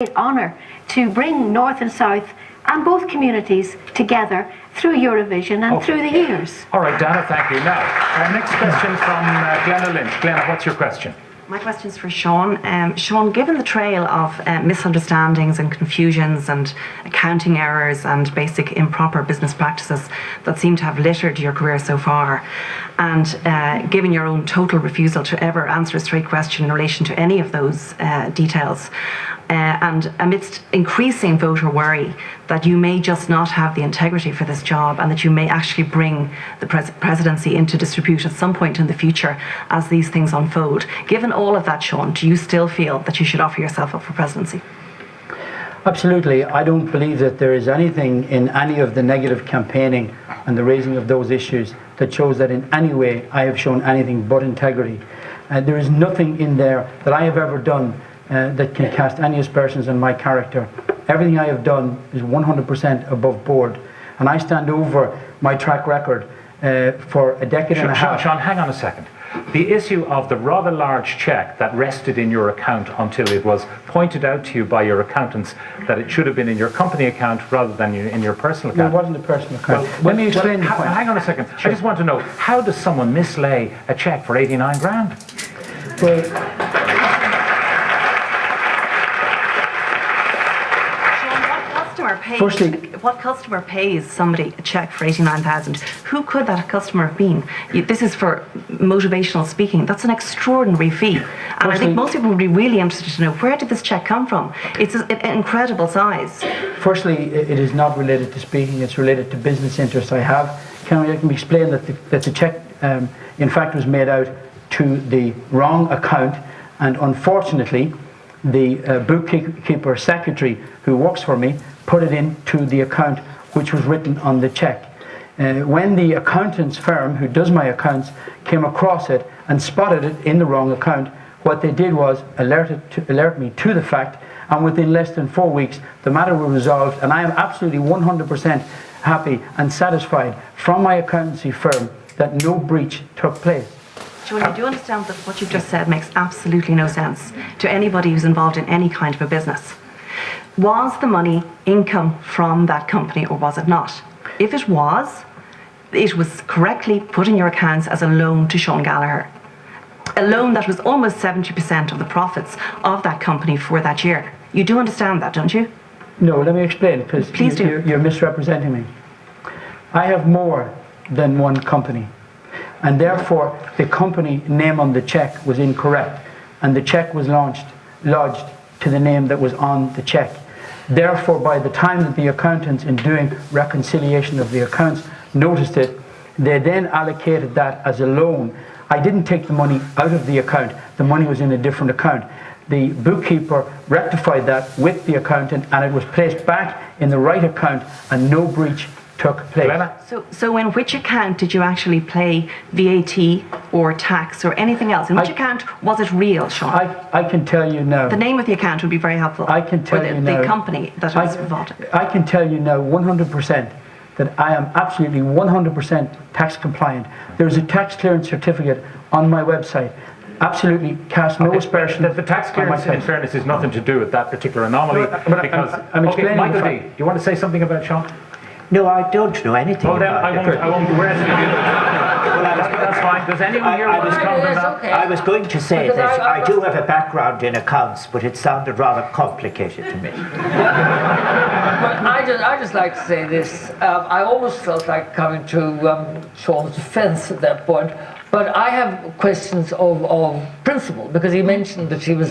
great honour to bring North and South and both communities together through Eurovision and through the years. All right, Dana, thank you. Now, our next question from Glenna Lynch. Glenna, what's your question? My question is for Sean. Sean, given the trail of misunderstandings and confusions and accounting errors and basic improper business practices that seem to have littered your career so far, and given your own total refusal to ever answer a straight question in relation to any of those details, and amidst increasing voter worry that you may just not have the integrity for this job and that you may actually bring the presidency into disrepute at some point in the future as these things unfold. Given all of that, Sean, do you still feel that you should offer yourself up for presidency? Absolutely. I don't believe that there is anything in any of the negative campaigning and the raising of those issues that shows that in any way I have shown anything but integrity. There is nothing in there that I have ever done that can cast any aspersions on my character. Everything I have done is 100% above board, and I stand over my track record for a decade and a half. Sean, hang on a second. The issue of the rather large cheque that rested in your account until it was pointed out to you by your accountants that it should have been in your company account rather than in your personal account. No, it wasn't a personal account. Let me explain the point. Hang on a second. Sure. I just want to know, how does someone mislay a cheque for 89 grand? Well, what customer pays somebody a cheque for 89,000? Who could that customer have been? This is for motivational speaking. That's an extraordinary fee. And I think most people would be really interested to know, where did this cheque come from? It's an incredible size. Firstly, it is not related to speaking, it's related to business interests I have. Can I explain that the cheque, in fact, was made out to the wrong account, and unfortunately, the bookkeeper secretary who works for me put it into the account which was written on the cheque. When the accountant's firm, who does my accounts, came across it and spotted it in the wrong account, what they did was alert me to the fact, and within less than 4 weeks the matter was resolved, and I am absolutely 100% happy and satisfied from my accountancy firm that no breach took place. Julian, do you understand that what you've just said makes absolutely no sense to anybody who's involved in any kind of a business? Was the money income from that company or was it not? If it was correctly put in your accounts as a loan to Sean Gallagher. A loan that was almost 70% of the profits of that company for that year. You do understand that, don't you? No, let me explain, because you're misrepresenting me. I have more than one company, and therefore the company name on the cheque was incorrect, and the cheque was lodged to the name that was on the cheque. Therefore, by the time that the accountants, in doing reconciliation of the accounts, noticed it, they then allocated that as a loan. I didn't take the money out of the account. The money was in a different account. The bookkeeper rectified that with the accountant, and it was placed back in the right account, and no breach took place. So in which account did you actually pay VAT or tax or anything else? In which account was it real, Sean? I can tell you now. The name of the account would be very helpful. I can tell you now. The company that was involved. I can tell you now 100% that I am absolutely 100% tax compliant. There's a tax clearance certificate on my website. Absolutely cast no aspersion. The tax clearance, in fairness, is nothing to do with that particular anomaly. I'm explaining. Michael D, you want to say something about Sean? No, I don't know anything about it. I won't arrest you. That's fine. Does anyone here want to comment on that? I was going to say that I do have a background in accounts, but it sounded rather complicated to me. I just like to say this. I almost felt like coming to Sean's defense at that point, but I have questions of principle, because he mentioned that she was